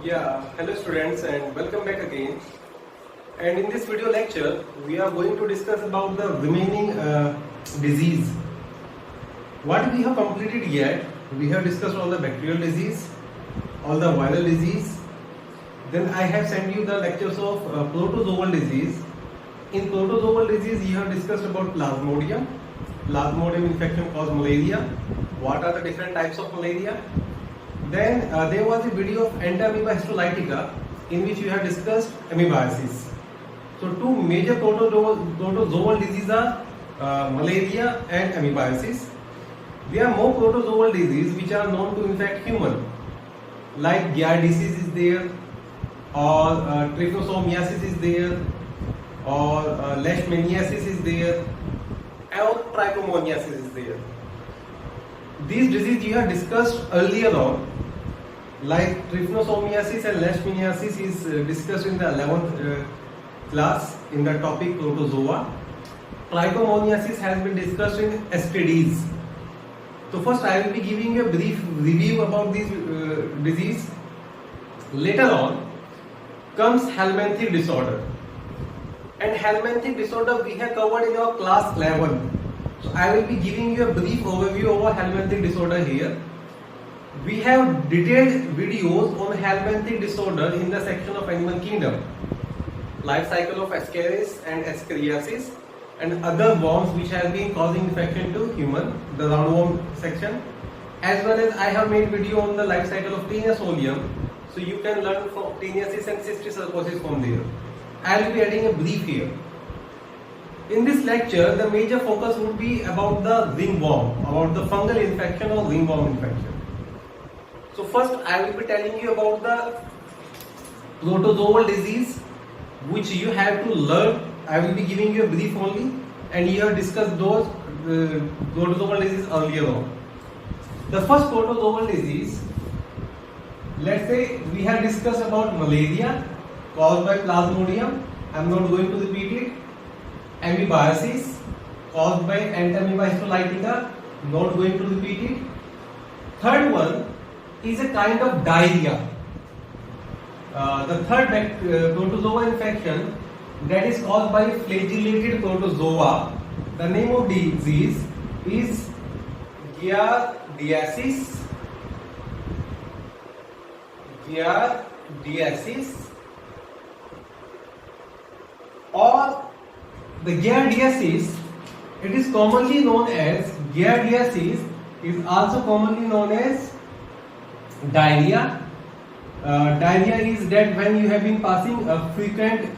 Hello students and welcome back again. And in this video lecture, we are going to discuss about the remaining disease. What we have completed yet, we have discussed all the bacterial disease, all the viral disease. Then I have sent you the lectures of protozoal disease. In protozoal disease, you have discussed about Plasmodium. Plasmodium infection causes malaria. What are the different types of malaria? Then there was a video of Entamoeba histolytica in which we have discussed amoebiasis. So two major protozoal diseases are malaria and amoebiasis. There are more protozoal diseases which are known to infect human, like giardiasis is there, or trypanosomiasis is there, or leishmaniasis is there, or trichomoniasis is there. These diseases you have discussed earlier on, like trypanosomiasis and leishmaniasis is discussed in the 11th class in the topic protozoa. Trichomoniasis has been discussed in STDs. So first I will be giving you a brief review about this disease. Later on comes Helminth disorder. And Helminth disorder we have covered in our class 11. So I will be giving you a brief overview over Helminth disorder here. We have detailed videos on Helminth disorder in the section of animal kingdom, life cycle of Ascaris and Ascariasis and other worms which have been causing infection to human, the roundworm section, as well as I have made video on the life cycle of Taenia solium, so you can learn from Taeniasis and Cysticercosis from there. I will be adding a brief here. In this lecture, the major focus would be about the ringworm, about the fungal infection or ringworm infection. So first I will be telling you about the protozoal disease which you have to learn. I will be giving you a brief only, and you have discussed those protozoal disease earlier on. The first protozoal disease, let's say we have discussed about malaria caused by Plasmodium. I am not going to repeat it. Amoebiasis caused by Entamoeba histolytica, not going to repeat it. Third one is a kind of diarrhea. The third protozoa infection, that is caused by flagellated protozoa. The name of disease is giardiasis. Or the giardiasis, it is commonly known as giardiasis, is also commonly known as diarrhea. Diarrhea is that when you have been passing a frequent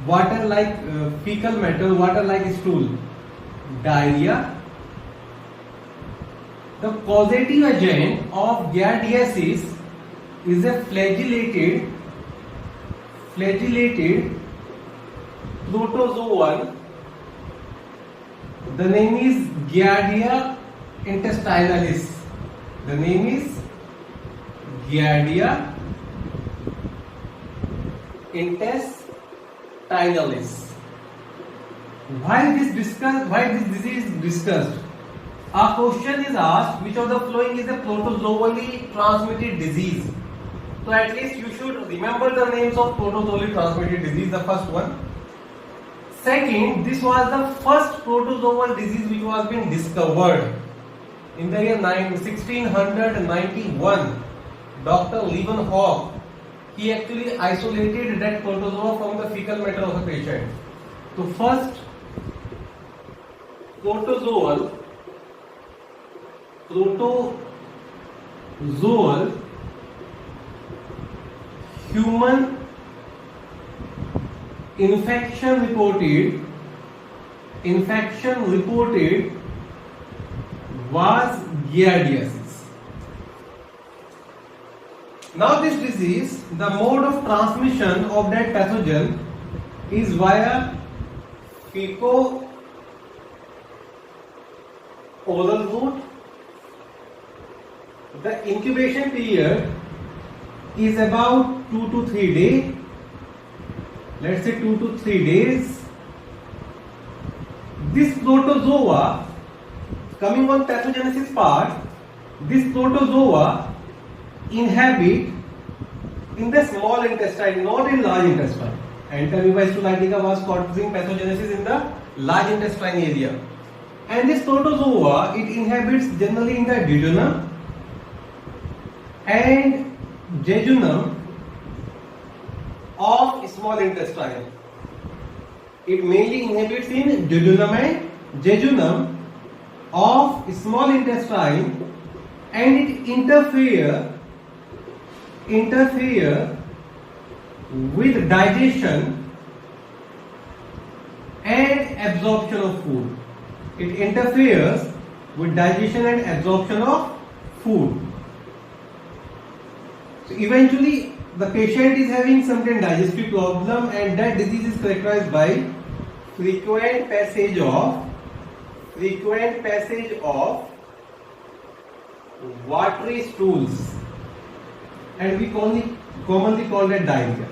water like fecal matter, water like stool. Diarrhea. The causative agent of giardiasis is a flagellated protozoan. The name is Giardia intestinalis. The name is Giardia intestinalis. Why this disease is discussed? A question is asked, which of the following is a protozoally transmitted disease? So at least you should remember the names of protozoally transmitted disease, the first one. Second, this was the first protozoal disease which was being discovered in the year 1691. Dr. Leeuwenhoek, he actually isolated that protozoa from the fecal matter of a patient. So first protozoal human infection reported was giardiasis. Now this disease, the mode of transmission of that pathogen is via fecal-oral route. The incubation period is about 2 to 3 days. Let's say 2 to 3 days. This protozoa, coming on pathogenesis part, this protozoa inhabit in the small intestine, not in large intestine. Entamoeba histolytica was causing pathogenesis in the large intestine area. And this protozoa, it inhabits generally in the duodenum and jejunum of small intestine. It mainly inhabits in duodenum and jejunum of small intestine, and it interfere with digestion and absorption of food. It interferes with digestion and absorption of food. So eventually the patient is having some kind of digestive problem, and that disease is characterized by frequent passage of watery stools, and we commonly call that diarrhea.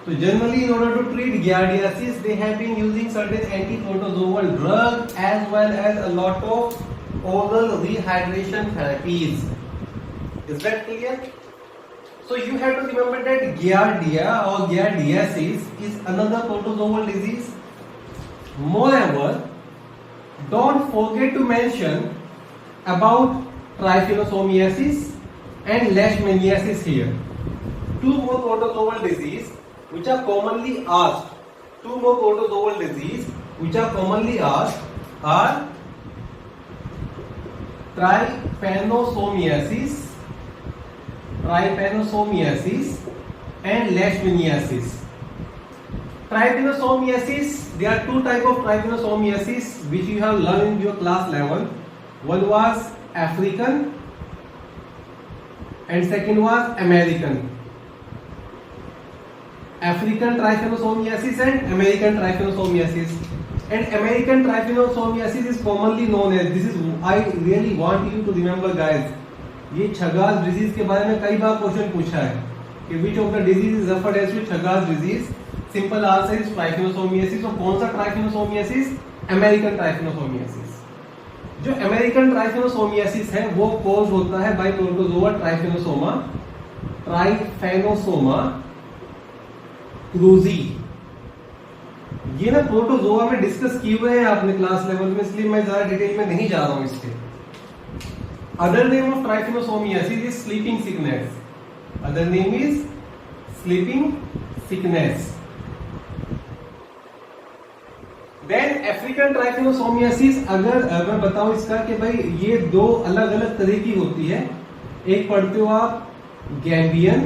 So generally, in order to treat giardiasis, they have been using certain anti-protozoal drugs as well as a lot of oral rehydration therapies. Is that clear? So you have to remember that giardia or giardiasis is another protozoal disease. Moreover, don't forget to mention about trypanosomiasis and leishmaniasis here. Two more protozoal disease which are commonly asked. Are trypanosomiasis and leishmaniasis. Trypanosomiasis, there are two types of trypanosomiasis which you have learned in your class level. One was African and second was American. African trypanosomiasis and American trypanosomiasis. And American trypanosomiasis is commonly known as, this is, I really want you to remember guys, ये छगास disease के बारे में कई बार question पूछा है कि which of the disease is referred as Chagas disease. Simple answer is trypanosomiasis. और कौन सा ट्राइफिनोसोमियासिस? अमेरिकन ट्राइफिनोसोमियासिस. जो अमेरिकन ट्राइफिनोसोमियासिस है वो कॉज होता है बाय प्रोटोजोआ ट्राइफिनोसोमा क्रूजी. ये ना प्रोटोजोआ में डिस्कस किए हुए हैं आपने क्लास लेवल में, इसलिए मैं ज्यादा डिटेल में नहीं जा रहा हूं इसके. Other name of trypanosomiasis is sleeping sickness. Then African trypanosomiasis, अगर मैं बताऊं इसका कि भाई ये दो अलग अलग तरह की होती है. एक पढ़ते हो आप गैम्बियन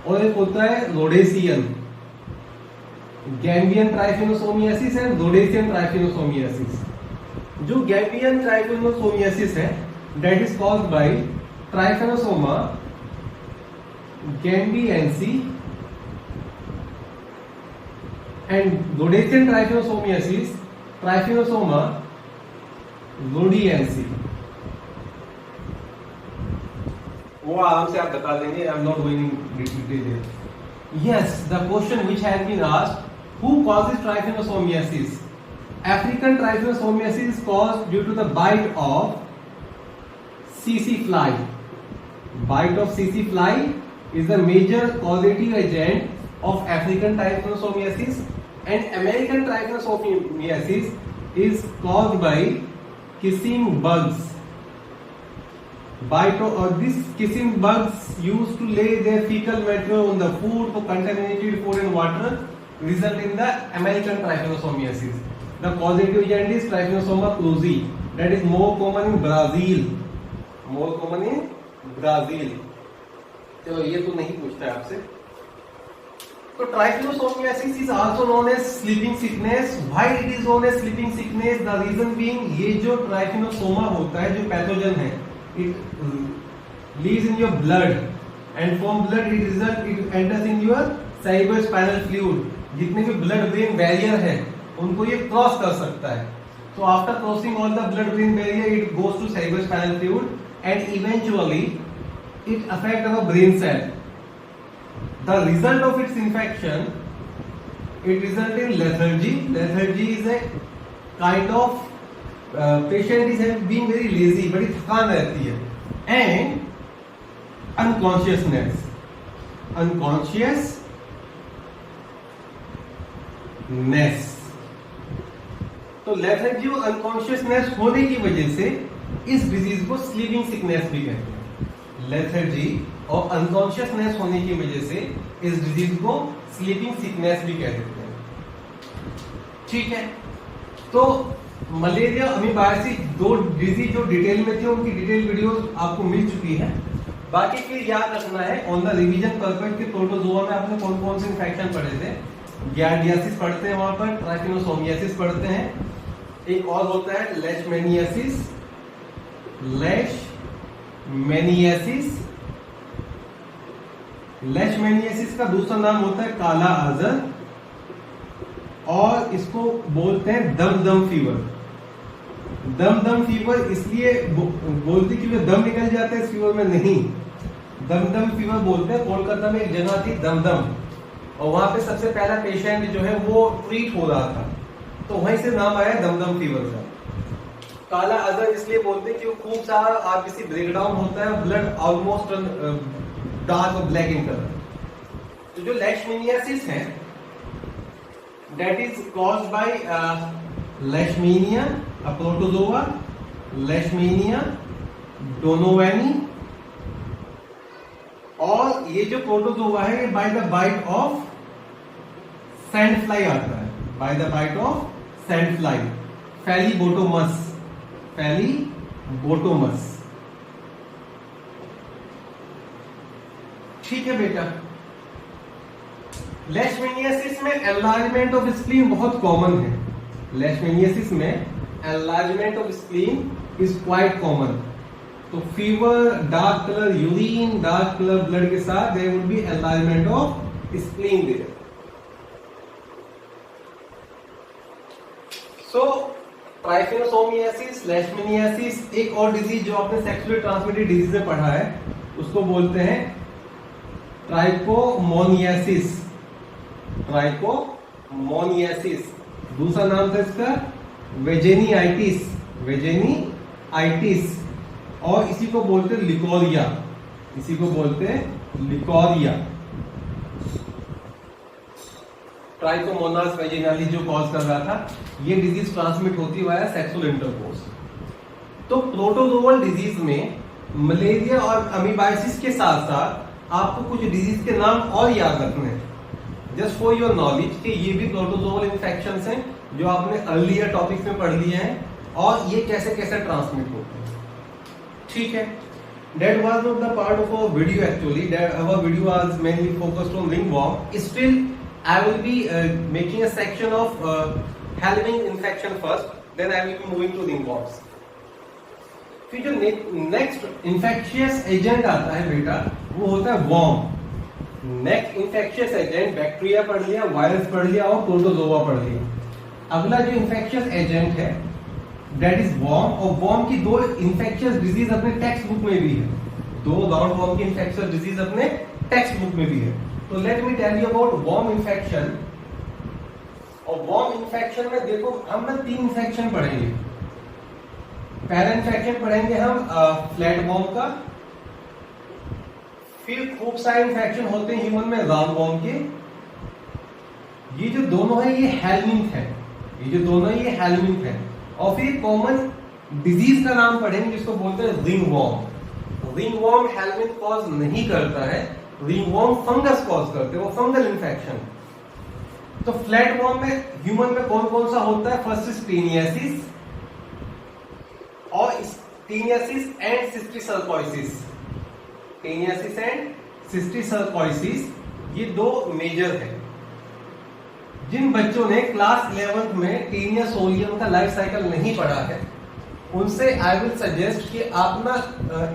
और एक होता है Rhodesian. Gambian trypanosomiasis and Rhodesian trypanosomiasis. जो गैम्बियन ट्राइफिनोसोमियासिस है that is caused by trypanosoma gambiense, and Rhodesian trypanosomiasis trypanosoma rhodesiense. वो आराम से आप बता देंगे. I am not going in detail. Yes, the question which has been asked, who causes trypanosomiasis? African trypanosomiasis is caused due to the bite of CC fly. Bite of CC fly is the major causative agent of African trypanosomiasis, and American trypanosomiasis is caused by kissing bugs. Bite of these kissing bugs used to lay their fecal matter on the food, for contaminated food and water, result in the American trypanosomiasis. The causative agent is Trypanosoma cruzi, that is more common in Brazil. चलो ये तो नहीं पूछता है आपसे. तो trypanosomiasis is also known as sleeping sickness. Why it is known as sleeping sickness? The reason being, ये जो trypanosoma होता है, जो पैथोजन है, it lives in your blood, and from blood it enters in your cerebrospinal fluid. जितने भी blood brain barrier है उनको ये क्रॉस कर सकता है. So after crossing all the blood-brain barrier, it goes to cerebrospinal fluid and eventually it affects our brain cell. The result of its infection, it results in lethargy. Lethargy is a kind of patient is being very lazy, बड़ी थकान रहती है, and unconsciousness, तो lethargy और unconsciousness होने की वजह से इस डिजीज को स्लीपिंग सिकनेस भी कहते हैं। लेथर्जी और अनकॉन्शियसनेस होने की वजह से इस डिजीज को स्लीपिंग सिकनेस भी कह देते हैं। ठीक है, तो मलेरिया, अमीबायासिस, दो डिजीज जो डिटेल में थे उनकी डिटेल वीडियोस आपको मिल चुकी है। बाकी फिर याद रखना है ऑन द रिवीजन पर्पस के प्रोटोजोआ में आपने कौन कौन से इन्फेक्शन पढ़े थे। गियार्डियासिस पढ़ते हैं, वहां पर ट्राइकिनोसोमियासिस पढ़ते हैं, एक और होता है लेशमेनियासिस, लेशमेनियासिस का दूसरा नाम होता है काला आजर, और इसको बोलते हैं दम फीवर। दम फीवर इसलिए बोलते कि दम निकल जाता है इस फीवर में, नहीं, दम फीवर बोलते हैं। कोलकाता में एक जगह थी दमदम, और वहां पे सबसे पहला पेशेंट जो है वो ट्रीट हो रहा था, तो वहीं से नाम आया दमदम फीवर का। काला अजर इसलिए बोलते हैं कि वो खूब सारा आरबीसी ब्रेकडाउन होता है, ब्लड ऑलमोस्ट डार्क और ब्लैक इन कलर। तो जो लेशमेनियासिस है that is caused by Leishmania, a protozoa, Leishmania donovani, और ये जो प्रोटोजोआ है ये by the bite of sand fly आता है, by the bite of sand fly, phlebotomus. ठीक है बेटा, लेशमेनियासिस में एनलार्जमेंट ऑफ स्प्लीन बहुत कॉमन है। लेशमेनियासिस में enlargement of spleen is quite common. तो fever, dark colour urine, dark colour blood के साथ there would be enlargement of spleen there. So trypanosomiasis, leishmaniasis, एक और डिजीज जो आपने सेक्सुअली ट्रांसमिटेड डिजीज में पढ़ा है उसको बोलते हैं ट्राइकोमोनियासिस। दूसरा नाम था इसका वेजेनिआइटिस, और इसी को बोलते हैं लिकोरिया, ट्राइकोमोनास वेजिनालिस जो कॉज कर रहा था। ये डिजीज ट्रांसमिट होती हुआ है सेक्सुअल इंटरकोर्स। तो प्रोटोजोअल डिजीज में मलेरिया और अमीबाइसिस के साथ साथ आपको कुछ डिजीज के नाम और याद रखने हैं, जस्ट फॉर योर नॉलेज कि ये भी प्रोटोजोअल इन्फेक्शंस हैं जो आपने अर्लियर टॉपिक्स में पढ़ लिए हैं, और ये कैसे कैसे ट्रांसमिट होते हैं। ठीक है, that was not the part of our video actually, that our video was mainly focused on ringworm. Still I will be making a section of Hellring infection first, then I will be moving to ringworms. फिर जो next infectious agent आता है बेटा वो होता है worm. Next infectious agent, bacteria पढ़ लिया, वायरस पढ़ लिया और प्रोटोजोआ पढ़ लिया। अगला जो इंफेक्शियस एजेंट है दैट इज वर्म, और वर्म की दो इंफेक्शियस डिजीज अपने टेक्स्ट बुक में भी है, दो राउंड वर्म की इंफेक्शियस डिजीज अपने टेक्स्ट बुक में भी है। तो let me tell you about worm infection. और वर्म इन्फेक्शन में देखो हम ना 3 इन्फेक्शन पढ़ेंगे। पहला इन्फेक्शन पढ़ेंगे हम फ्लैट वर्म का, फिर खूब सारे इन्फेक्शन होते हैं ह्यूमन में राउंड वर्म के। ये जो दोनों है ये हेलमिंथ है, और फिर कॉमन डिजीज का नाम पढ़ेंगे जिसको बोलते हैं रिंगवर्म। रिंगवर्म हेलमिंथ कॉज नहीं करता है, रिंगवर्म फंगस कॉज करते हैं, वो फंगल इन्फेक्शन। तो फ्लैट वर्म में ह्यूमन में कौन कौन सा होता है? फर्स्ट इज टीनियासिस और टीनियासिस एंड सिस्टिसर्कोइसिस, ये दो मेजर है। जिन बच्चों ने क्लास 11th में टीनिया सोलियम का लाइफ साइकिल नहीं पढ़ा है उनसे आई विल सजेस्ट कि आप ना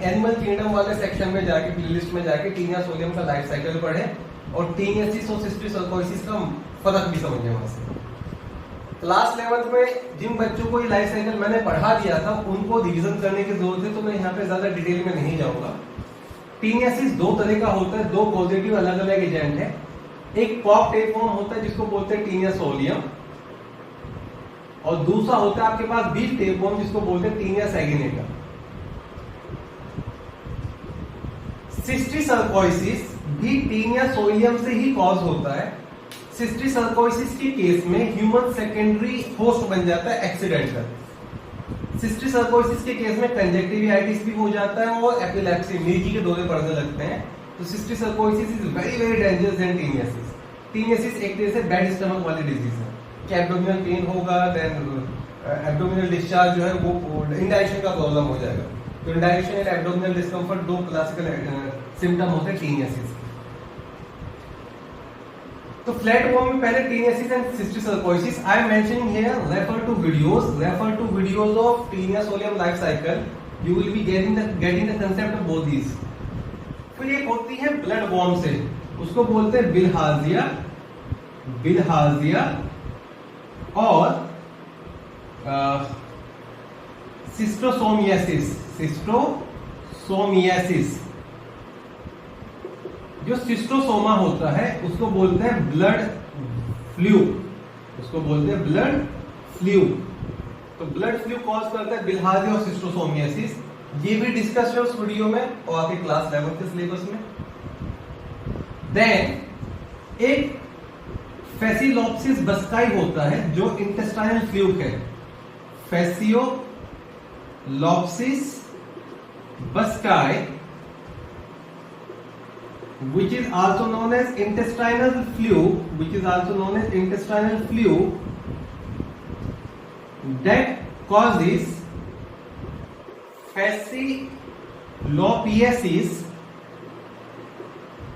एनिमल किंगडम वाले सेक्शन में जाके, प्लेलिस्ट में जाके टीनिया सोलियम का लाइफ साइकिल पढ़ें और टीनियासिस और सिस्टिसर्कोइसिस का फर्क भी समझें वहां से। क्लास 11th में जिन बच्चों को ये लाइफ साइकिल मैंने पढ़ा दिया था उनको रिवीजन करने की जरूरत है, तो मैं यहाँ पे ज्यादा डिटेल में नहीं जाऊंगा। टीनियासिस दो तरह का होता है, दो पॉजिटिव अलग अलग एजेंट है। एक पॉप टेपवर्म होता है जिसको बोलते हैं टीनिया सोलियम, और दूसरा होता है आपके पास बीफ टेपवर्म जिसको बोलते हैं टीनिया सैगिनेटा। सिस्टिक सर्कोइसिस भी टीनिया सोइलियम से ही कॉज होता है। सिस्टिक सर्कोइसिस के केस में ह्यूमन सेकेंडरी होस्ट बन जाता है एक्सीडेंटल। सिस्टिक सर्कोइसिस के केस में कंजक्टिविटाइटिस भी हो जाता है और एपिलेप्सी, मिर्गी के दौरे पड़ने लगते हैं। तो cysticercosis is very very dangerous then taeniasis. Taeniasis एक तरह से बैड स्टमक वाली डिजीज है कि एब्डोमिनल पेन होगा, देन एब्डोमिनल डिस्चार्ज जो है वो इंडाइजेशन का प्रॉब्लम हो जाएगा। तो इंडाइजेशन एंड एब्डोमिनल डिस्कम्फर्ट दो क्लासिकल सिम्टम होते हैं टीनियासिस। तो फ्लैट वॉर्म में पहले taeniasis and cysticercosis I am mentioning here, refer to videos of taenia solium life cycle, you will be getting the concept of both these. फिर एक होती है ब्लड वॉर्म से, उसको बोलते हैं बिलहार्जिया और सिस्टोसोमियासिस। जो सिस्टोसोमा होता है उसको बोलते हैं ब्लड फ्लू, तो ब्लड फ्लू कॉज करता है बिलहार्जिया और सिस्टोसोमियासिस। ये भी डिस्कस है उस वीडियो में और आपके क्लास 11 के सिलेबस में। देन एक फेसिलोप्सिस बस्काई होता है जो इंटेस्टाइनल फ्लूक है। फेसियोलॉप्सिस बस्काई which is also known as intestinal fluke, that causes fasciolopiasis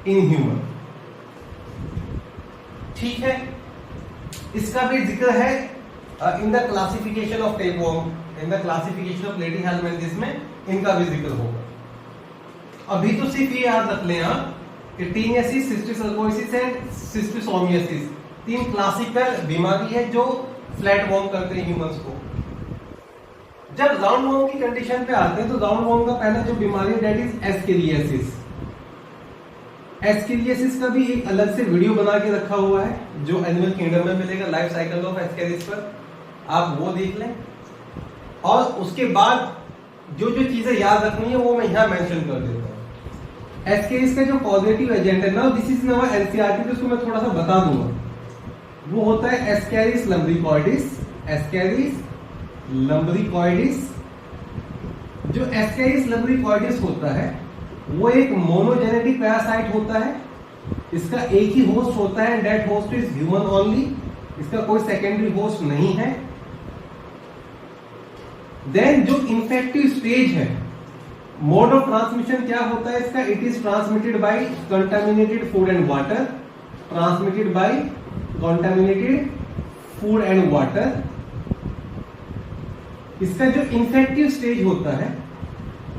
in human। ठीक है, इसका भी जिक्र है in the classification of tapeworm, in the classification of platyhelminthes में इनका भी जिक्र होगा। अभी तो सिर्फ ये याद रख लें आप कि टीनियासिस, सिस्टिक सर्कोइसिस एंड सिस्टोसोमियासिस तीन क्लासिकल बीमारी है जो फ्लैट वॉर्म करते हैं ह्यूमंस को। जब राउंड वॉर्म की कंडीशन पे आते हैं तो राउंड वॉर्म का पहला जो बीमारी है दैट इज एस्केरियासिस। एस्केरियासिस का भी एक अलग से वीडियो बना के रखा हुआ है जो एनिमल किंगडम में मिलेगा, लाइफ साइकिल ऑफ एस्केरियासिस पर, आप वो देख लें। और उसके बाद जो जो चीजें याद रखनी है वो मैं यहाँ मेंशन कर देता हूँ। एस्केरिस का जो पॉजिटिव एजेंट है ना, दिस इज नवा एनसीईआरटी, तो उसको मैं थोड़ा सा बता दूंगा। वो होता है एस्केरिस लम्ब्रिकॉइडिस। जो एस्केरिस लम्ब्रिकॉइडिस होता है वो एक मोनोजेनेटिक पैरासाइट होता है। इसका एक ही होस्ट होता है, that host is human only, इसका कोई सेकेंडरी होस्ट नहीं है। देन जो इन्फेक्टिव स्टेज है, मोड ऑफ ट्रांसमिशन क्या होता है इसका, it is transmitted bye contaminated food and water. इसका जो इन्फेक्टिव स्टेज होता है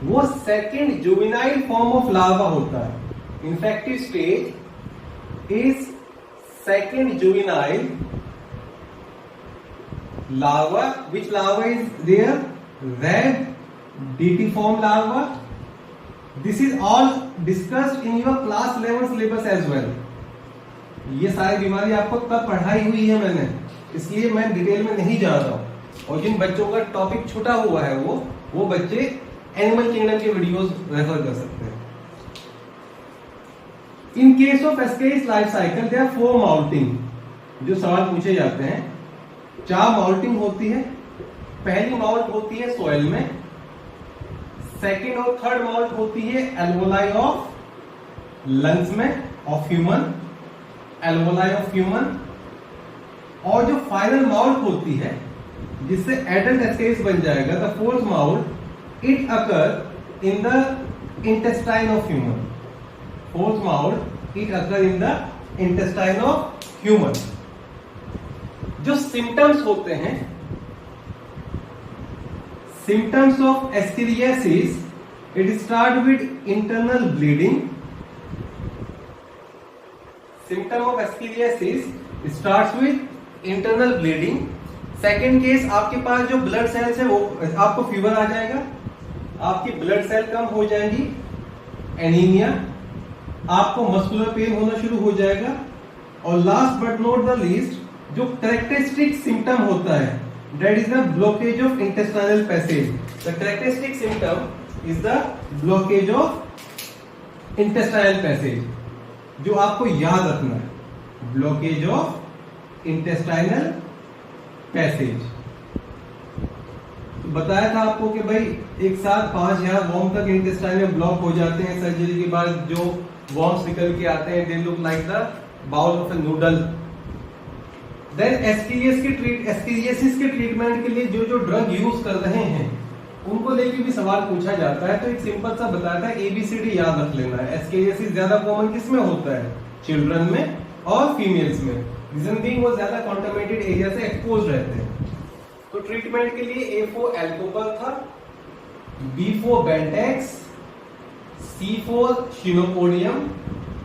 वो second juvenile form of larva होता है। Infective stage is second juvenile larva, which larva is there, red DT-form larva. This is all discussed in your class 11 syllabus as well. ये सारी बीमारी आपको कब पढ़ाई हुई है मैंने, इसलिए मैं डिटेल में नहीं जा रहा हूँ। और जिन बच्चों का टॉपिक छूटा हुआ है वो बच्चे एनिमल किंगडम के वीडियोस रेफर कर सकते हैं। In case of ascaris life cycle there 4 moulting, जो सवाल पूछे जाते हैं 4 माउल्टिंग होती है। पहली माउल्ट होती है सोइल में, सेकेंड और थर्ड माउल्ट होती है एल्वोलाई ऑफ लंग्स में ऑफ ह्यूमन, और जो फाइनल माउल्ट होती है जिससे एडल्ट एस्केरिस बन जाएगा, the fourth mould, it occur in the intestine of human. Fourth mould it occur in the intestine of human. जो सिम्टम्स होते हैं, symptoms of ascariasis, it start with internal bleeding. Symptom of ascariasis starts with internal bleeding. Second case, आपके पास जो blood cells है वो आपको fever आ जाएगा, आपकी ब्लड सेल कम हो जाएंगी, एनीमिया, आपको मस्कुलर पेन होना शुरू हो जाएगा। और last but not the least, जो कैरेक्टरिस्टिक सिम्टम होता है that is the blockage of intestinal passage. The characteristic symptom is the blockage of intestinal passage, जो आपको याद रखना है, ब्लॉकेज ऑफ इंटेस्टाइनल पैसेज। बताया था आपको कि भाई एक साथ 5000 वॉर्म तक इंटेस्टाइन में ब्लॉक हो जाते हैं सर्जरी के बाद। जो वॉर्म्स निकल के आते हैं, they look like the bowl of a noodle. Then ascariasis के ट्रीटमेंट के लिए जो जो ड्रग यूज कर रहे हैं उनको लेके भी सवाल पूछा जाता है। तो एक सिंपल सा बताया था, ABCD याद रख लेना है। एस्केरियासिस ज्यादा कॉमन किसमें होता है? चिल्ड्रन में और फीमेल्स में। रीजन बीइंग वो ज्यादा कॉन्टामिनेटेड एरिया से एक्सपोज रहते हैं। तो ट्रीटमेंट के लिए A4 एल्कोहल था, B4 Bentex, C4 शिनोपोडियम।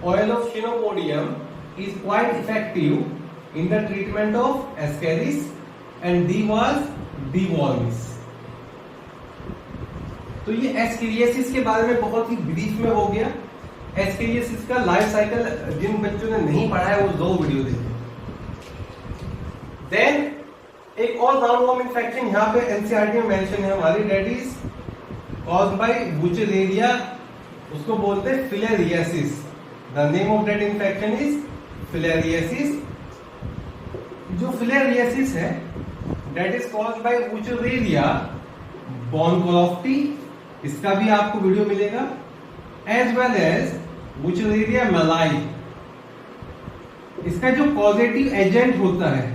Oil of Chenopodium is quite effective in the treatment of ascaris, and D was D. wallis। तो ये एस्केरियासिस के बारे में बहुत ही ब्रीफ में हो गया। एस्केरियासिस का लाइफ साइकिल जिन बच्चों ने नहीं पढ़ा है वो 2 वीडियो देखें। देन एक और राउंडवॉर्म इन्फेक्शन यहाँ पे एनसीईआरटी में मेंशन है हमारी, दैट इज कॉज्ड बाय बुचेलेरिया, उसको बोलते हैं filariasis. The name of that infection is filariasis. जो फिलेरियासिस है दैट इज कॉज्ड बाय बुचेलेरिया बोनकोलॉफ्टी, इसका भी आपको वीडियो मिलेगा, एज वेल एज बुचेलेरिया मेलाई। इसका जो पॉजिटिव एजेंट होता है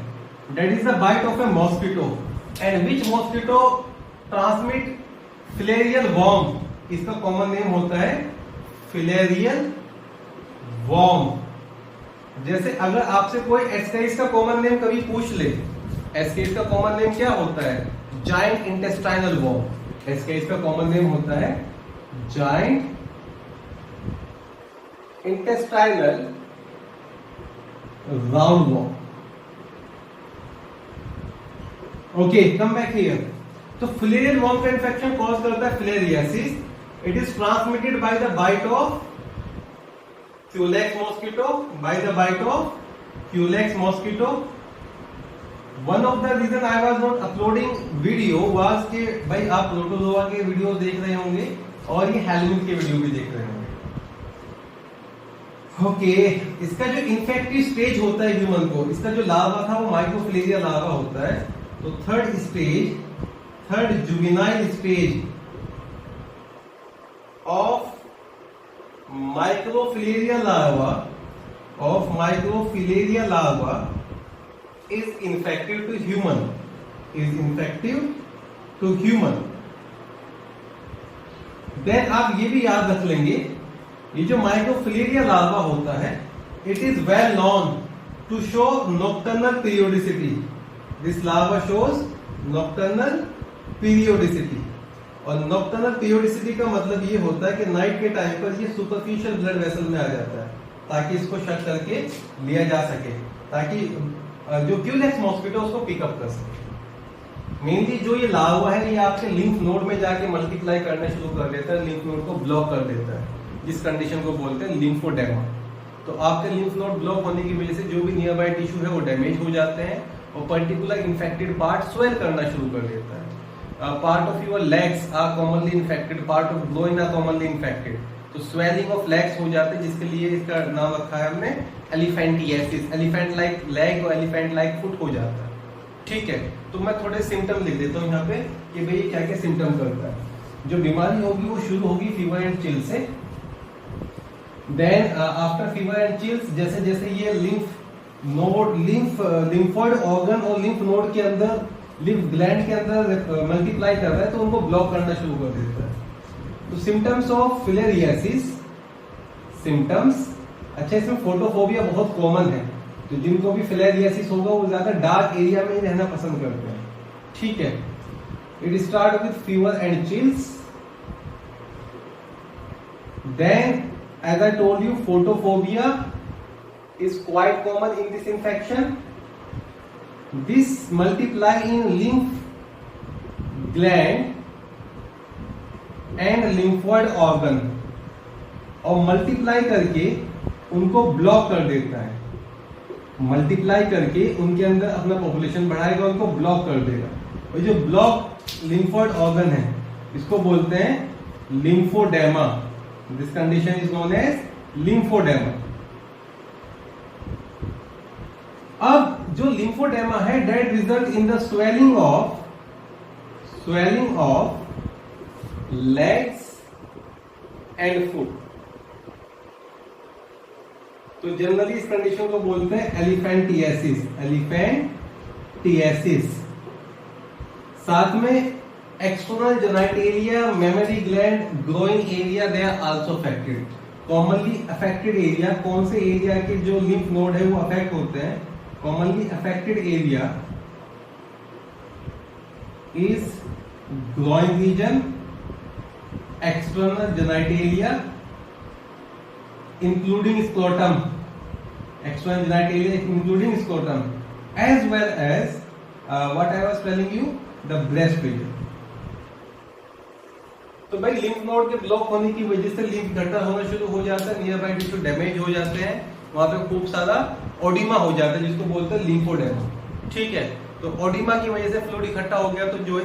that is the bite of a mosquito, and which mosquito transmit filarial worm, इसका कॉमन नेम होता है फिलेरियल वर्म। जैसे अगर आपसे कोई एस्केरिस का कॉमन नेम कभी पूछ ले, एस्केरिस का कॉमन नेम क्या होता है? Giant intestinal worm. एस्केरिस का कॉमन नेम होता है giant intestinal round worm. Okay, come back here. तो फिलेरियल वर्म का इन्फेक्शन कॉज करता है filariasis. It is transmitted by the bite of culex mosquito, by the bite of culex mosquito. One of the reason I was not uploading video was कि भाई आप protozoa के video देख रहे होंगे और ये हेलमिंथ के वीडियो भी देख रहे होंगे। ओके, इसका जो इन्फेक्टिव स्टेज होता है ह्यूमन को, इसका जो लार्वा था वो माइक्रोफिलेरिया लार्वा होता है। तो third juvenile stage of microfilaria larva is infective to human. Then आप ये भी याद रख लेंगे, ये जो माइक्रोफिलेरिया लार्वा होता है, it is well known to show nocturnal periodicity. This larva shows nocturnal periodicity. और नॉक्टर्नल पीरियोडिसिटी का मतलब ये होता है कि नाइट के टाइम पर ये सुपरफिशियल ब्लड वेसल में आ जाता है, ताकि इसको शक करके लिया जा सके, ताकि जो क्यूलेक्स मॉस्किटो उसको पिकअप कर सके। मेनली जो ये लार्वा है ये आपके लिम्फ नोड में जाके मल्टीप्लाई करना शुरू कर देता है, लिम्फ नोड को ब्लॉक कर देता है, जिस कंडीशन को बोलते हैं लिम्फोडेमा। तो आपके लिम्फ नोड ब्लॉक होने की वजह से जो भी नियर बाय टिश्यू है वो डैमेज हो जाते हैं और पर्टिकुलर इन्फेक्टेड पार्ट स्वेल करना शुरू कर देता है। Part of your legs are commonly infected, part of groin are commonly infected. तो स्वेलिंग ऑफ लेग्स हो जाते हैं, जिसके लिए इसका नाम रखा है हमने एलिफेंटियासिस। एलिफेंट लाइक लेग और एलिफेंट लाइक फुट हो जाता है। ठीक है, तो मैं थोड़े सिम्टम लिख देता हूँ यहाँ पे कि भाई क्या क्या सिम्टम करता है। जो बीमारी होगी वो शुरू होगी फीवर एंड चिल से। Then after fever and chills, जैसे जैसे ये लिम्फोइड ऑर्गन और लिम्फ नोड के अंदर, लिम्फ ग्लैंड के अंदर मल्टीप्लाई कर रहा है, तो उनको ब्लॉक करना शुरू कर देता है। तो सिम्टम्स ऑफ फिलेरियासिस, सिम्टम्स। अच्छा, इसमें फोटोफोबिया बहुत कॉमन है, तो जिनको भी फिलेरियासिस होगा वो ज्यादा डार्क एरिया में ही रहना पसंद करते हैं। ठीक है, it start with fever and chills. Then as I told you, photophobia is quite common in this infection. This multiply in lymph gland and lymphoid organ, और मल्टीप्लाई करके उनको ब्लॉक कर देता है। मल्टीप्लाई करके उनके अंदर अपना पॉपुलेशन बढ़ाएगा, उनको ब्लॉक कर देगा। और जो ब्लॉक लिम्फोइड ऑर्गन है इसको बोलते हैं लिम्फोडेमा। This condition is known as lymphodema. अब जो lymphodema है that result in the swelling of legs and foot. तो जनरली इस कंडीशन को बोलते हैं एलिफेंटियासिस. साथ में external genitalia, mammary gland, groin area they are also affected. Commonly affected area कौन से एरिया के जो लिम्फ नोड है वो अफेक्ट होते हैं? Commonly affected area is groin region, external genitalia including scrotum, external genitalia including scrotum, as well as what I was telling you, the breast region. तो भाई लिम्फ नोड के block होने की वजह से लिम्फ गटर होना शुरू हो जाता है, नियर बाई टिश्यू डैमेज हो जाते हैं, वहां पे खूब सारा ओडिमा हो जाता है जिसको बोलते हैं लिम्फोडेमा. ठीक है, तो ओडिमा की वजह से फ्लूइड इकट्ठा हो गया तो जो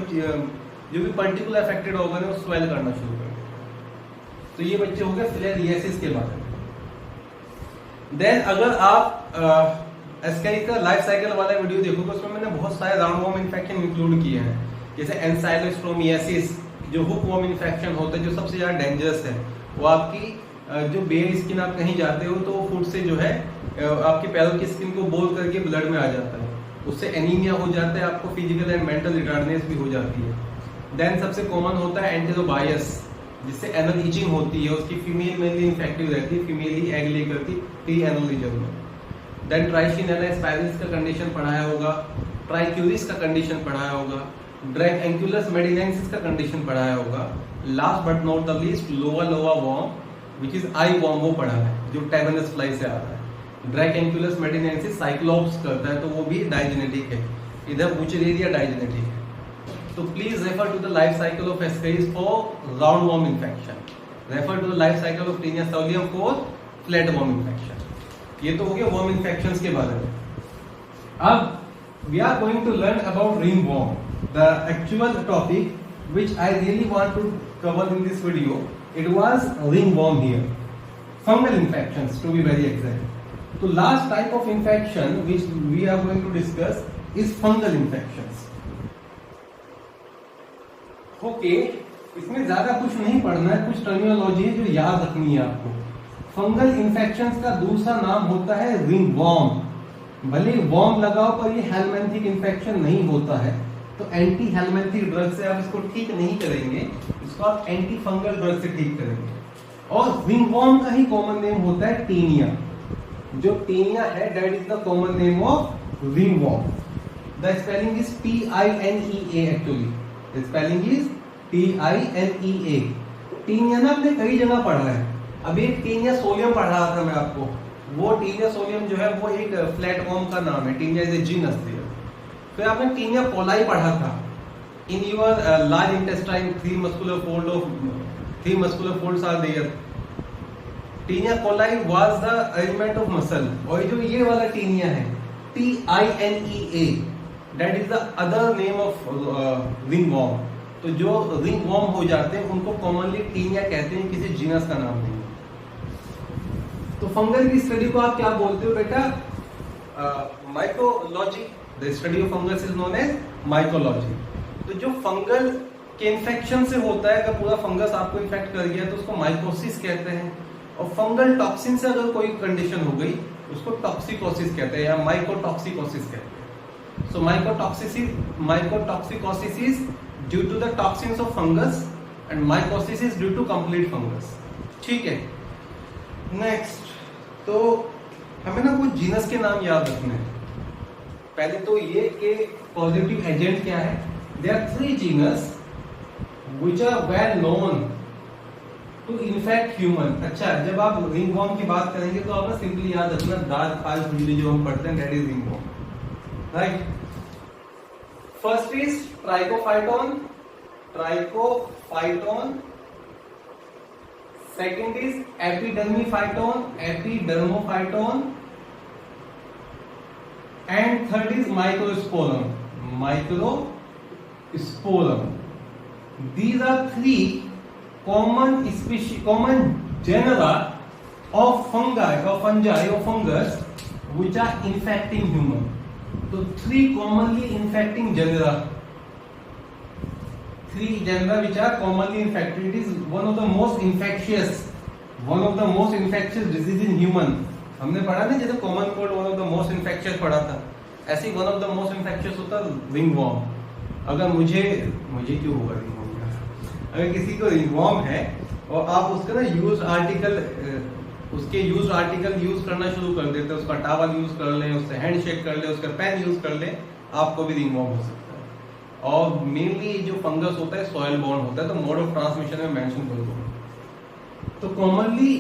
भी पर्टिकुलर अफेक्टेड ऑर्गन है वो स्वेल करना शुरू कर. तो ये बच्चे हो गए फिलेरियासिस के बारे में. देन अगर आप एस्काई का लाइफ साइकिल वाला वीडियो देखोगे उसमें मैंने बहुत सारे राउंड वॉर्म इन्फेक्शन इंक्लूड किए हैं, जैसे एंसाइलोस्टोमियासिस जो हुक वॉर्म इन्फेक्शन होता है जो सबसे ज्यादा डेंजरस है. वो आपकी जो बेयर स्किन आप कहीं जाते हो तो फूड से जो है आपके पैरों की स्किन को बोल करके ब्लड में आ जाता है, उससे एनीमिया हो जाता है, आपको फिजिकल एंड मेंटल रिटार्डनेस भी हो जाती है. देन सबसे कॉमन होता है एंटेरोबायस जिससे एनल इचिंग होती है, उसकी फीमेल मेनली इन्फेक्टिव रहती है, फीमेल ही एग ले करती प्री एनल रीजन में. देन ट्राइशिनेला स्पाइरल्स का कंडीशन पढ़ाया होगा, ट्राइक्यूरिस का कंडीशन पढ़ाया होगा, ड्रैकेंकुलस मेडिनेंसिस का कंडीशन पढ़ाया होगा. Last but not the least loa worm which is eye worm वो पढ़ा है जो टैबनस फ्लाई से आता है. ड्रैकेंकुलस मेडिनेंसिस साइक्लोप्स करता है तो वो भी डाइजेनेटिक है, इधर बुचेरिया डाइजेनेटिक है. So please refer to the life cycle of Ascaris for roundworm infection. Refer to the life cycle of Taenia solium for flatworm infection. ये तो हो गया worm infections के बारे में. अब we are going to learn about ringworm, the actual topic which I really want to cover in this video. It was ringworm here. Fungal infections to be very exact. So last type of infection which we are going to discuss is fungal infections. Okay, इसमें ज्यादा कुछ नहीं पढ़ना है, कुछ terminology है जो याद रखनी है आपको. फंगल इन्फेक्शंस का दूसरा नाम होता है रिंगवॉर्म. भले वॉर्म लगाओ पर ये हेलमेंथिक इन्फेक्शन नहीं होता है, तो एंटी हेलमेंथिक ड्रग से आप इसको ठीक नहीं करेंगे, इसको आप एंटी फंगल ड्रग से ठीक करेंगे. और रिंगवॉर्म का ही कॉमन नेम होता है टीनिया. जो टीनिया है that is the common name of ringworm. The spelling is TINEA actually. Spelling is TINEA. Tinea ना आपने कई जगह पढ़ा है. अभी एक टीनिया सोलियम पढ़ रहा था मैं आपको, वो टीनिया सोलियम जो है वो एक फ्लैटवर्म का नाम है. Taenia is a genus there. फिर आपने टीनिया कोलाई पढ़ा था. In your large intestine three muscular folds are there. Taenia coli was the arrangement of muscle. और जो ये वाला टीनिया है TINEA that is the other name of ringworm. तो जो रिंगवॉर्म हो जाते हैं उनको कॉमनली टीनिया कहते हैं, किसी जीनस का नाम नहीं. तो फंगल की स्टडी को आप क्या बोलते हो बेटा? Mycology. The study of fungus is known as mycology. तो जो फंगल के इन्फेक्शन से होता है, अगर पूरा फंगस आपको इन्फेक्ट कर गया तो उसको माइकोसिस कहते हैं. और फंगल टॉक्सिन से अगर कोई कंडीशन हो गई उसको टॉक्सिकोसिस कहते हैं या माइकोटॉक्सिकोसिस कहते हैं. So mycotoxicosis is due to the toxins of fungus and mycosis is due to complete fungus. ठीक है. नेक्स्ट, तो हमें ना कुछ जीनस के नाम याद रखने हैं. पहले तो ये कि पॉजिटिव एजेंट क्या है. There are 3 genus which are well known to infect human. अच्छा, जब आप रिंगवॉर्म की बात करेंगे तो आप ना सिंपली याद रखना दाद खाज खुजली जो हम पढ़ते हैं that is ringworm. Right. First is trichophyton. Second is epidermophyton. And third is microsporum. These are 3 common genera of fungi or fungi or fungus which are infecting human. So three commonly infecting genera. Three genera which are commonly infected. It is one of the most infectious disease in human. हमने पढ़ा ना जैसे common cold one of the most infectious पढ़ा था, ऐसे one of the most infectious होता है ringworm. अगर मुझे क्यों होगा रिंगवॉर्म का? अगर किसी को रिंगवॉर्म है और आप उसका ना यूज आर्टिकल यूज करना शुरू कर देते हैं, उसका टॉवल यूज कर लें, उससे हैंड शेक कर लें, उसका पेन यूज कर लें, आपको भी रिंगवॉर्म हो सकता है. और मेनली जो फंगस होता है सॉइल बोर्न होता है, तो मोड ऑफ ट्रांसमिशन में मेंशन कर दूंगा. तो commonly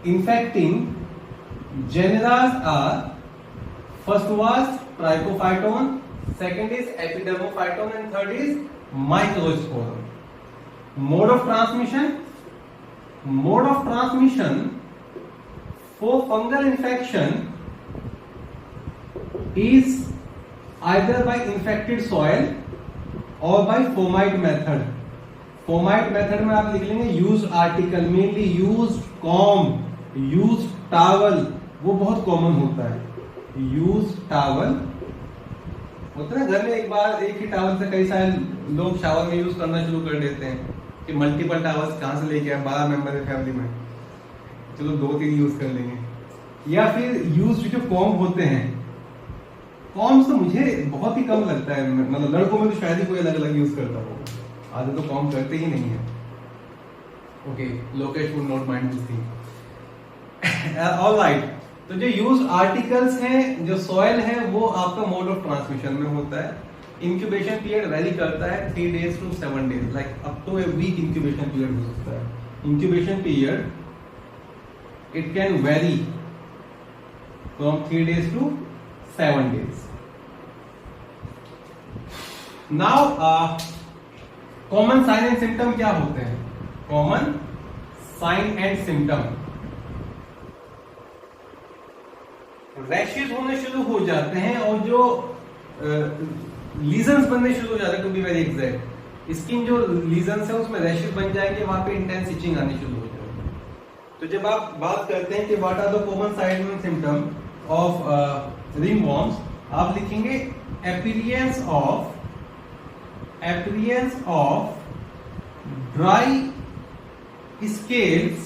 infecting genera are, first was Trichophyton, second is Epidermophyton, and third is Microsporum. Mode of transmission for fungal infection is either by infected soil or by fomite method. Fomite method में आप लिख लेंगे use article, mainly use com, use towel, वो बहुत common होता है. Use towel होता है घर में, एक बार एक ही टावल से कई सारे लोग शावर में यूज करना शुरू कर देते हैं कि मल्टीपल टावल्स कहां से लेके आए, 12 मेंबर है फैमिली में, चलो 2-3 यूज कर लेंगे. या फिर यूज जो कॉम होते हैं, कॉम्स तो मुझे बहुत ही कम लगता है, मतलब लड़कों में तो शायद ही कोई अलग अलग यूज करता होगा, आधे तो कॉम करते ही नहीं है. Okay, Lokesh would not mind this thing. Alright, तो जो यूज आर्टिकल्स हैं, जो सॉइल है, वो आपका मोड ऑफ ट्रांसमिशन में होता है. इंक्यूबेशन पीरियड वेरी करता है 3 days to 7 days, like up to a week incubation period हो सकता है. Incubation period it can vary from 3 days to 7 days. Now common sign and symptom क्या होते हैं? Common sign and symptom, rashes होने शुरू हो जाते हैं और जो लीजन्स बनने शुरू हो जाते हैं. To be very exact, skin जो लीजन्स है उसमें रैशेस बन जाएंगे, वहां पे इंटेंस इचिंग आनी शुरू हो जाएगी. तो जब आप बात करते हैं कि what are the common sign and symptom of ringworms, आप लिखेंगे appearance of dry scales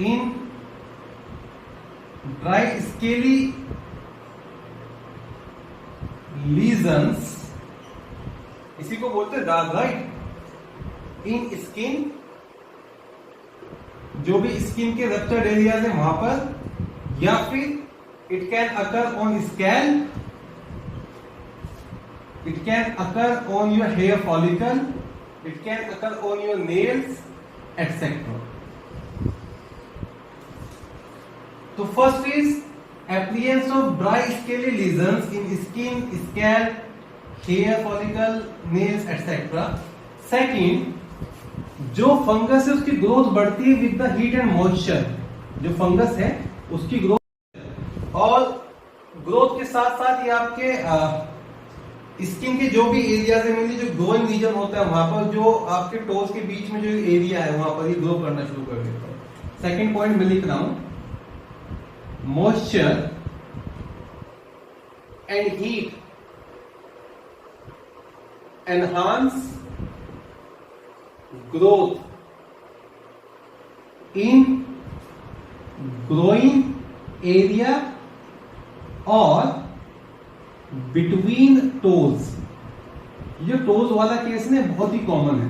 in dry scaly lesions, इसी को बोलते हैं दाग, राइट? इन स्किन, जो भी स्किन के रप्चर्ड एरियाज है वहां पर, या फिर it can occur on scalp, it can occur on your hair follicle, it can occur on your nails, etc. So first is appearance of dry scaly lesions in skin, scalp, hair follicle, nails, etc. Second, जो fungus है उसकी growth बढ़ती है with the heat and moisture. जो fungus है उसकी growth, और growth के साथ साथ ये आपके स्किन के जो भी एरियाज है, मेनली जो ग्रोइंग रीजन होता है वहां पर, जो आपके टोज के बीच में जो एरिया है वहां पर ये ग्रो करना शुरू कर देता है. सेकंड पॉइंट मैं लिख रहा हूं, moisture and heat enhance growth in growing area और बिटवीन टोज. ये टोज वाला केस ने बहुत ही कॉमन है.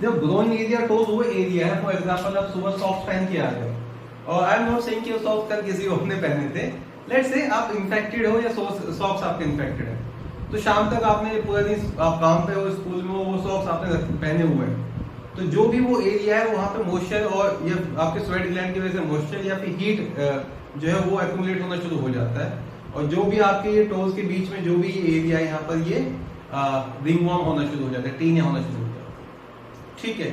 जब ग्रोइंग एरिया टोज वो एरिया है, फॉर एग्जांपल आप सुबह सॉक्स पहन के आ गए, और आई एम नॉट सेइंग कि वो सॉक्स कल किसी और ने पहने थे, लेट्स से आप इन्फेक्टेड हो या सॉक्स आपके इन्फेक्टेड है, तो शाम तक आपने पूरे दिन आप काम पे हो, स्कूल में हो, वो सॉक्स आपने पहने हुए हैं, तो जो भी वो एरिया है वहां पे मॉइस्चर और ये आपके स्वेट ग्लैंड की वजह से मॉइस्चर या फिर हीट जो है वो एक्यूमुलेट होना शुरू हो जाता है, और जो भी आपके ये टोज के बीच में जो भी ये एरिया है यहाँ पर ये रिंगवॉर्म होना शुरू हो जाता है, टीनिया होना शुरू हो जाता है. ठीक है,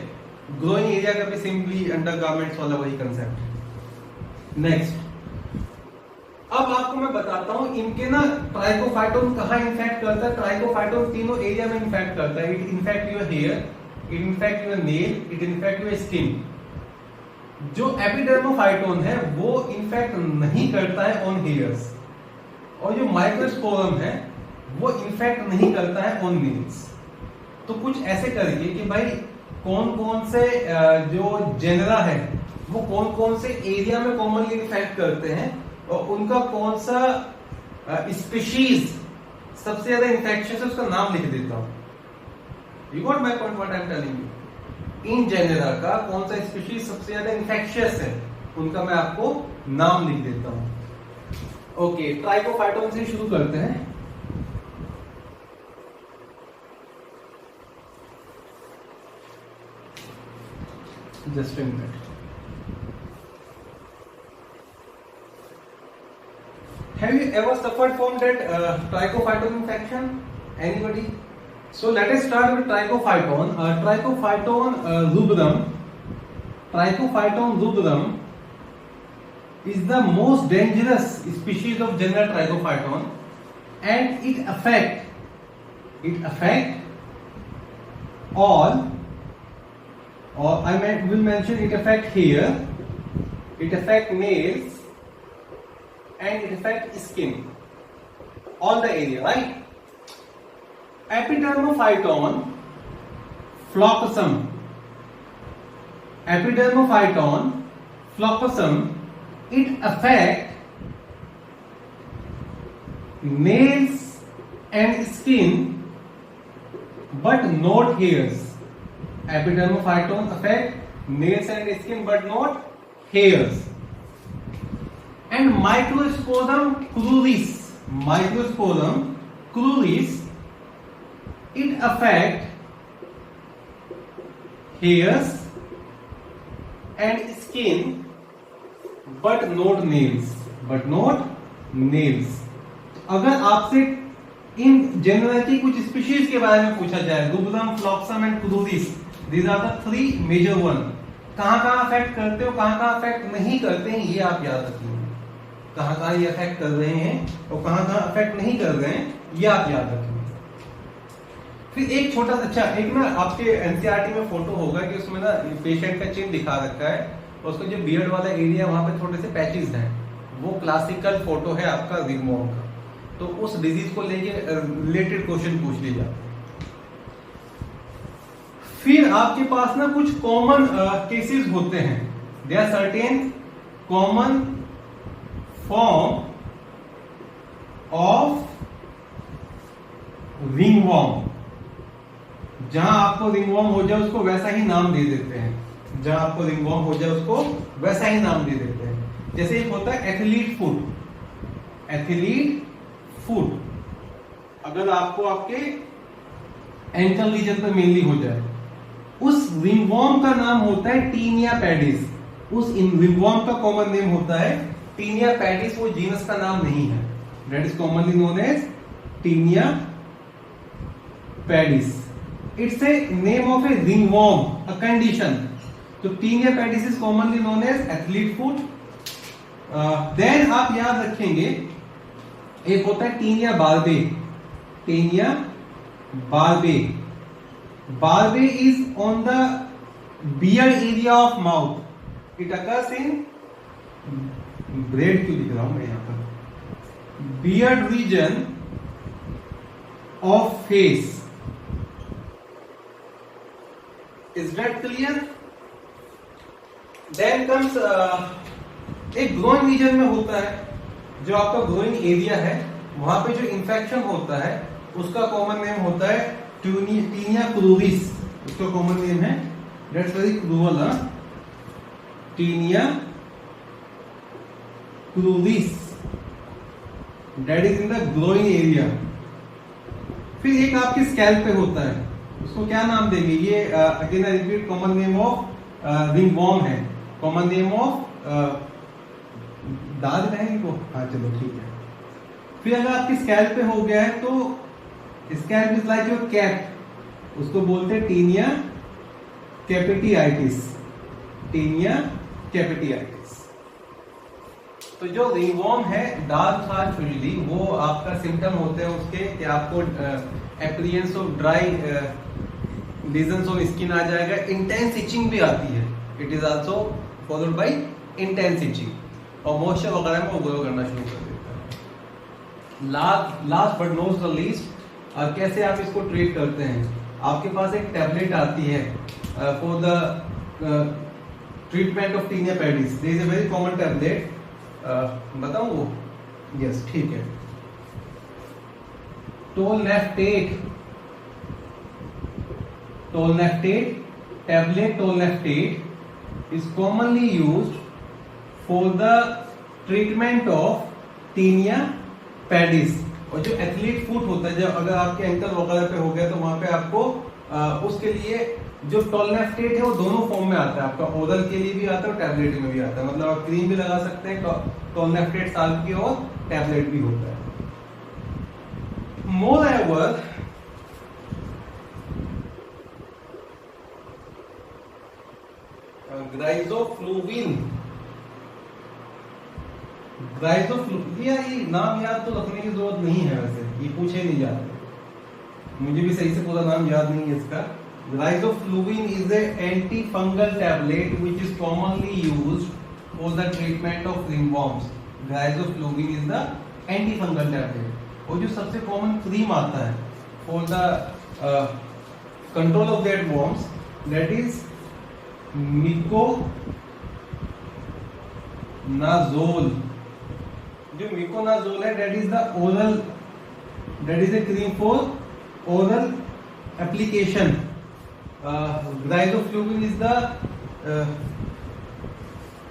ग्रोइंग एरिया का भी सिंपली अंडरगारमेंट्स वाला वही कंसेप्ट. नेक्स्ट, अब आपको मैं बताता हूं इनके ना ट्राइकोफाइटोन कहां इन्फेक्ट करता है. ट्राइकोफाइटोन तीनों एरिया में इन्फेक्ट करता है. It infect your hair, it infect your nail, it infect your skin. जो एपिडर्मोफाइटोन है वो इन्फेक्ट नहीं करता है ऑन हेयर्स, और जो माइक्रोस्पोरम है वो इन्फेक्ट नहीं करता है ऑन नेल्स। तो कुछ ऐसे करिए कि भाई कौन कौन से जो जेनरा है वो कौन कौन से एरिया में कॉमनली इन्फेक्ट करते हैं, और उनका कौन सा स्पीशीज सबसे ज्यादा इन्फेक्शन है उसका नाम लिख देता हूं। You got my point what I am telling you. In genera का कौन सा स्पीशीज सबसे ज्यादा इन्फेक्शियस है उनका मैं आपको नाम लिख देता हूं। ओके, ट्राइकोफाइटोन से शुरू करते हैं। Just a minute. Have you ever suffered from that trichophyton infection? Anybody? So let us start with trichophyton. Trichophyton rubrum. Trichophyton rubrum is the most dangerous species of genera Trichophyton, and it affect all. Or I will mention it affect hair, it affect nails, and it affect skin, all the area, right? Epidermophyton floccosum. Epidermophyton floccosum, it affect nails and skin, but not hairs. Epidermophyton affect nails and skin but not hairs. And Microsporum cruris, it affect hairs and skin but not nails. अगर आपसे in general की कुछ species के बारे में पूछा जाए, rubrum, floccosum and cruris, these are the three major one, कहां अफेक्ट करते हो, कहां अफेक्ट नहीं करते हैं, ये आप याद रखिए। कहां ये अफेक्ट कर रहे हैं और कहां अफेक्ट नहीं कर रहे हैं, ये आप याद रखिए। फिर एक छोटा सा एक ना आपके एनसीईआरटी में फोटो होगा कि उसमें ना पेशेंट का चिन्ह दिखा रखा है और उसका जो बियर्ड वाला एरिया वहां पे थोड़े से पैचेस हैं, वो क्लासिकल फोटो है आपका रिंगवॉर्म का। तो उस डिजीज को लेके रिलेटेड क्वेश्चन पूछ लिए जाते हैं। फिर आपके पास ना कुछ कॉमन केसेस होते हैं। They are certain common form of ringworm. जहां आपको रिंगवॉर्म हो जाए उसको वैसा ही नाम दे देते हैं, जहां आपको रिंगवॉर्म हो जाए उसको वैसा ही नाम दे देते हैं। जैसे एक होता है एथलीट फुट, अगर आपको आपके एंकल रीजन पर मेनली हो जाए, उस रिंगवॉर्म का नाम होता है टीनिया पैडिस। उस रिंगवॉर्म का कॉमन नेम होता है टीनिया पैडिस, वो जीनस का नाम नहीं है। That is commonly known as tinea pedis. It's a name of a ringworm, a condition. तो tinea pedis is commonly known as athlete foot. Then आप याद रखेंगे एक होता है tinea barbae. Barbe is on the beard area of mouth. It occurs in bread क्यों लिख रहा हूं मैं यहां पर, beard region of face. Is that clear? Then comes एक ग्रोइंग रीजन में होता है, जो आपका ग्रोइंग एरिया है, वहां पे जो इंफेक्शन होता है उसका कॉमन नेम होता है टीनिया क्रूरिस। उसका कॉमन नेम है, that's very cruel, tinea cruris, that is in the groin area. फिर एक आपके स्कैल्प पे होता है, उसको क्या नाम देंगे, ये again I repeat, common name of ringworm है, कॉमन नेम ऑफ दाद है इनको, हाँ चलो ठीक है। फिर अगर आपकी स्कैल्प पे हो गया है तो scalp is like your cap, उसको बोलते हैं टीनिया कैपिटियाइटिस। तो जो रिंगवॉर्म है, डार्क हार्ट खुजली, वो आपका सिम्टम होते हैं उसके कि आपको appearance of dry lesions on skin आ जाएगा, इंटेंस इचिंग भी आती है, it is also followed by intense itching, और मॉइस्चर वगैरह में वो ग्लो करना शुरू कर देता है। Last but not the least, कैसे आप इसको ट्रीट करते हैं। आपके पास एक टैबलेट आती है for the treatment of tinea pedis, there is a very common tablet, बताऊं वो? यस, ठीक है। टोलनेफ्टेट tablet टोलनेफ्टेट is commonly used for the treatment of tinea pedis। और जो एथलीट फुट होता है, जब अगर आपके एंकल वगैरह पे हो गया तो वहां पे आपको उसके लिए जो टोलनेफ्टेट है वो दोनों फॉर्म में आता है, आपका ओरल के लिए भी आता है और टैबलेट में भी आता है, मतलब आप क्रीम भी लगा सकते हैं, टोलनेफ्टेट साल्ट की और टैबलेट भी होता है। Moreover, ग्राइजोफ्लूविन, ये नाम याद तो रखने की जरूरत नहीं है, वैसे ये पूछे नहीं जाते, मुझे भी सही से पूरा नाम याद नहीं है इसका। Griseofulvin is a anti fungal tablet which is commonly used for the treatment of ringworms. Griseofulvin is the anti fungal tablet, और जो सबसे कॉमन क्रीम आता है for the control of that worms, that is miconazole. जो miconazole है, that is the oral, that is a cream for oral application. Griseofulvin is the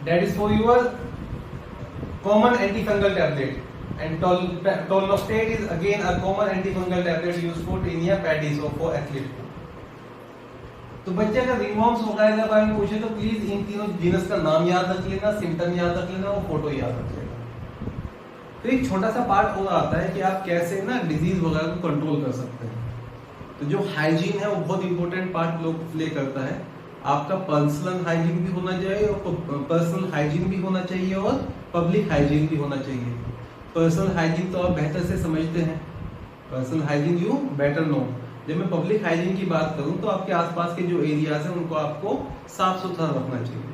that is for your common antifungal tablet, and Tolnostate is again a common antifungal tablet used for tinea pedis or for athlete। तो बच्चे अगर रिंगवॉर्म्स वगैरह के बारे में पूछे तो please इन तीनों जीनस का नाम याद रख लेना, सिम्टम याद रख लेना और फोटो याद रख लेना। तो एक छोटा सा पार्ट और आता है कि आप कैसे ना डिजीज वगैरह को कंट्रोल कर सकते हैं। तो जो हाइजीन है वो बहुत इंपॉर्टेंट पार्ट लोग प्ले करता है। आपका पर्सनल हाइजीन भी होना चाहिए और पर्सनल हाइजीन भी होना चाहिए और पब्लिक हाइजीन भी होना चाहिए। पर्सनल हाइजीन तो आप बेहतर से समझते हैं, personal hygiene you better know. जब मैं पब्लिक हाइजीन की बात करूं तो आपके आसपास के जो एरियाज हैं उनको आपको साफ सुथरा रखना चाहिए।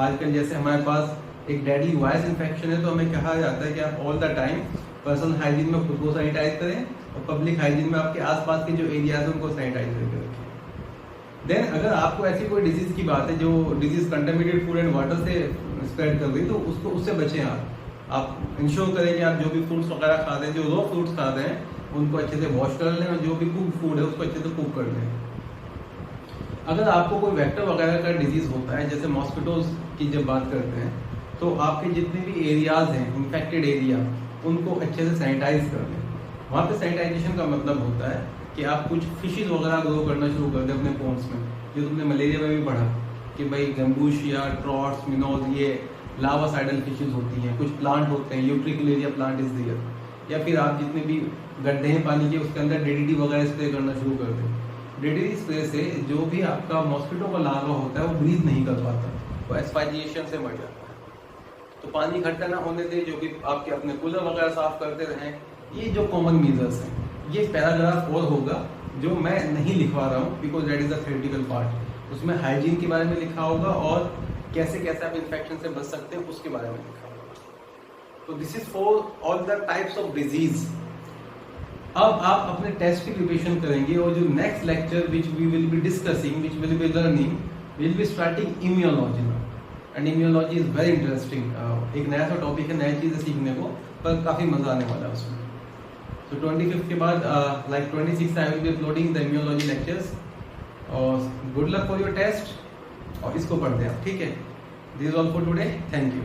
आजकल जैसे हमारे पास एक डेडली वायरस इन्फेक्शन है तो हमें कहा जाता है कि आप all the time personal hygiene में खुद को सैनिटाइज करें और पब्लिक हाइजीन में आपके आसपास के जो एरियाज हैं उनको सैनिटाइज करके रखें। देन अगर आपको ऐसी कोई डिजीज की बात है जो disease contaminated food and water से स्प्रेड कर रही तो उसको उससे बचें। आप इंश्योर करें कि आप जो भी फ्रूट्स वगैरह खाते हैं, जो रॉ फ्रूट्स खाते हैं उनको अच्छे से वॉश कर लें और जो भी कुक फूड है उसको अच्छे से कुक कर लें। अगर आपको कोई वेक्टर वगैरह का डिजीज होता है, जैसे मॉस्किटोज की जब बात करते हैं, तो आपके जितने भी एरियाज हैं इन्फेक्टेड एरिया उनको अच्छे से सैनिटाइज कर लें। वहाँ पे सैनिटाइजेशन का मतलब होता है कि आप कुछ फिशेज वगैरह ग्रो करना शुरू कर दें अपने पोन्स में, जो तुमने मलेरिया में भी पढ़ा कि भाई गम्बूशिया, ट्रॉट्स, मिनोज, ये लावासाइडल फिशेज होती हैं। कुछ प्लांट होते हैं, यूट्रिकुलेरिया प्लांट इज देयर, या फिर आप जितने भी गड्ढे हैं पानी के उसके अंदर डीडीटी वगैरह स्प्रे करना शुरू कर दें। डीडीटी स्प्रे से जो भी आपका मॉस्किटो का लार्वा होता है वो ब्रीथ नहीं कर पाता, वो एस्पाइजिएशन से मर जाता है। तो पानी इकट्ठा ना होने दें, जो भी आपके अपने कूलर वगैरह साफ करते रहें। ये जो कॉमन मेजर्स हैं, ये पैराग्राफ और होगा जो मैं नहीं लिखवा रहा हूँ because that is the theoretical part. उसमें हाइजीन के बारे में लिखा होगा और कैसे कैसे आप इन्फेक्शन से बच सकते हैं उसके बारे में लिखा होगा। तो this is for all the types of disease. अब आप अपने टेस्ट की प्रिपरेशन करेंगे और जो next lecture which we will be discussing, which will be learning, will be starting immunology. And immunology is very interesting. एक नया सा टॉपिक है, नई चीजें सीखने को, पर काफी मजा आने वाला है उसमें। तो 25 के बाद like 26 I will be uploading the immunology lectures. और good luck for your test, और इसको पढ़ते हैं आप, ठीक है। This is all for today, thank you.